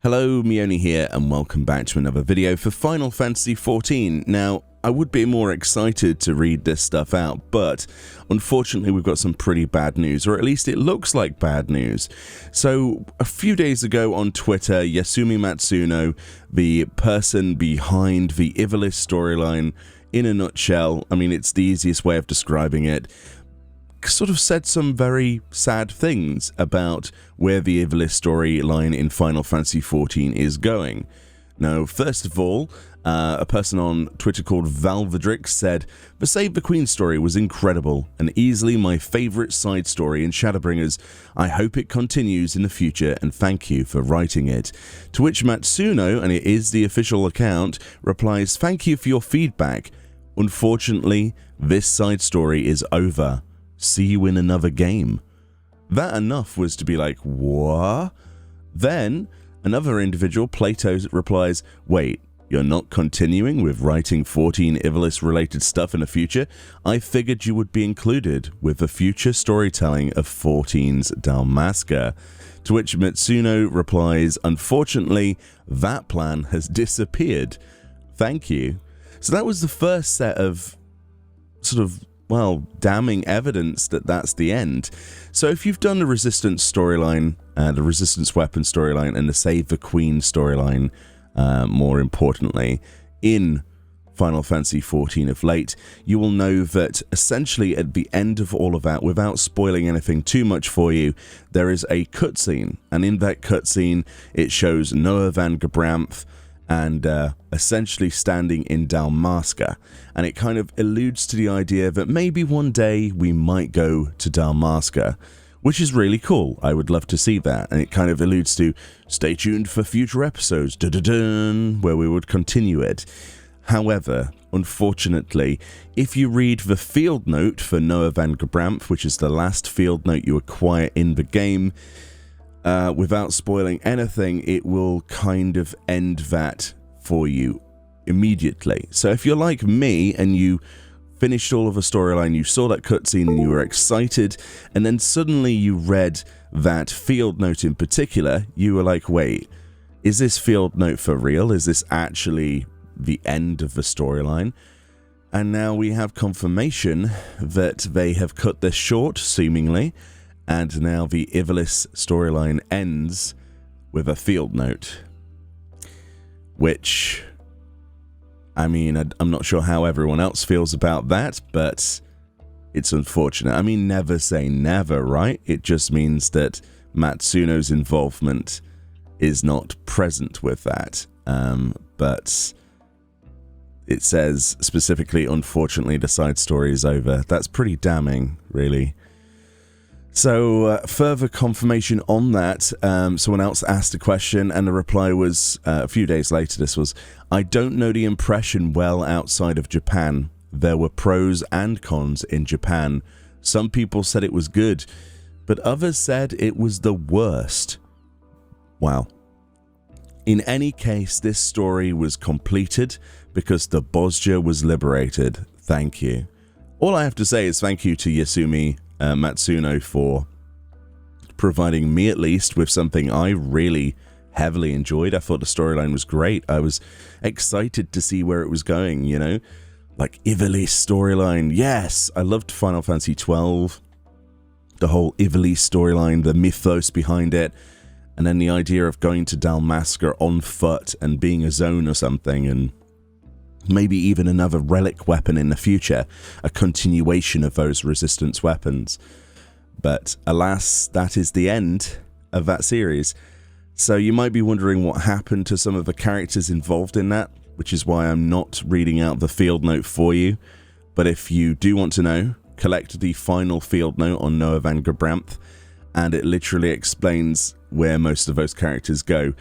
Hello, Meoni here, and welcome back to another video for Final Fantasy XIV. Now, I would be more excited to read this stuff out, but unfortunately we've got some pretty bad news, or at least it looks like bad news. So, a few days ago on Twitter, Yasumi Matsuno, the person behind the Ivalice storyline, in a nutshell, I mean, it's the easiest way of describing it, sort of said some very sad things about where the Ivalice storyline in Final Fantasy XIV is going. Now, first of all, a person on Twitter called Valvedrix said, "The Save the Queen story was incredible and easily my favourite side story in Shadowbringers. I hope it continues in the future and thank you for writing it." To which Matsuno, and it is the official account, replies, "Thank you for your feedback. Unfortunately, this side story is over. See you in another game." That enough was to be like, what? Then another individual, Plato, replies, "Wait, you're not continuing with writing 14 Ivalice related stuff in the future? I figured you would be included with the future storytelling of 14's Dalmasca." To which Matsuno replies, "Unfortunately, that plan has disappeared. Thank you." So that was the first set of sort of, well, damning evidence that that's the end. So if you've done the Resistance storyline, the Resistance weapon storyline, and the Save the Queen storyline, more importantly, in Final Fantasy XIV of late, you will know that essentially at the end of all of that, without spoiling anything too much for you, there is a cutscene, and in that cutscene it shows Noah van Gebranth and essentially standing in Dalmasca, and it kind of alludes to the idea that maybe one day we might go to Dalmasca, which is really cool. I would love to see that, and it kind of alludes to stay tuned for future episodes, where we would continue it. However, unfortunately, if you read the field note for Noah van Gebranth, which is the last field note you acquire in the game, without spoiling anything, it will kind of end that for you immediately. So if you're like me and you finished all of a storyline, you saw that cutscene and you were excited, and then suddenly you read that field note in particular, you were like, wait, is this field note for real? Is this actually the end of the storyline? And now we have confirmation that they have cut this short, seemingly, and now the Ivalice storyline ends with a field note. Which, I mean, I'm not sure how everyone else feels about that, but it's unfortunate. I mean, never say never, right? It just means that Matsuno's involvement is not present with that. But it says specifically, unfortunately, the side story is over. That's pretty damning, really. So, further confirmation on that, someone else asked a question, and the reply was, a few days later, this was, "I don't know the impression well outside of Japan. There were pros and cons in Japan. Some people said it was good, but others said it was the worst." Wow. In any case, this story was completed because the Bosja was liberated. Thank you. All I have to say is thank you to Yasumi Matsuno for providing me, at least, with something I really heavily enjoyed. I thought the storyline was great. I was excited to see where it was going, you know? Like, Ivalice storyline, yes! I loved Final Fantasy XII, the whole Ivalice storyline, the mythos behind it, and then the idea of going to Dalmasca on foot and being a zone or something, and maybe even another relic weapon in the future, a continuation of those resistance weapons. But alas, that is the end of that series. So you might be wondering what happened to some of the characters involved in that, which is why I'm not reading out the field note for you. But if you do want to know, collect the final field note on Noah van Gebranth, and it literally explains where most of those characters go.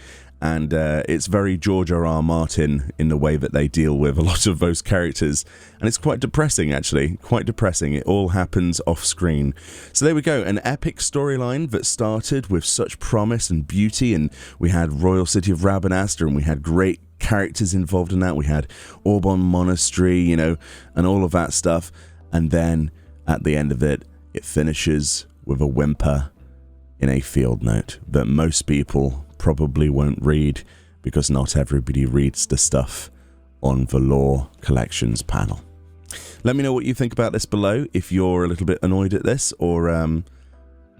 And it's very George R.R. Martin in the way that they deal with a lot of those characters. And it's quite depressing, actually. Quite depressing. It all happens off screen. So there we go. An epic storyline that started with such promise and beauty. And we had Royal City of Rabanastre, and we had great characters involved in that. We had Auburn Monastery, you know, and all of that stuff. And then at the end of it, it finishes with a whimper in a field note that most people probably won't read, because not everybody reads the stuff on the Lore Collections panel. Let me know what you think about this below, if you're a little bit annoyed at this, or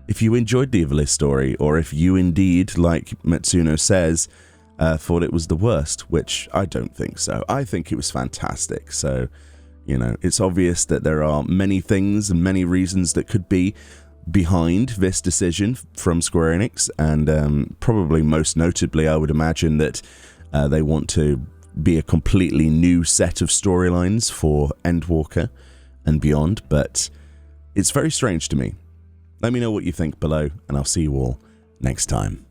if you enjoyed the Ivalice story, or if you indeed, like Matsuno says, thought it was the worst, which I don't think so. I think it was fantastic. So, you know, it's obvious that there are many things and many reasons that could be behind this decision from Square Enix, and probably most notably, I would imagine that they want to be a completely new set of storylines for Endwalker and beyond, but it's very strange to me. Let me know what you think below, and I'll see you all next time.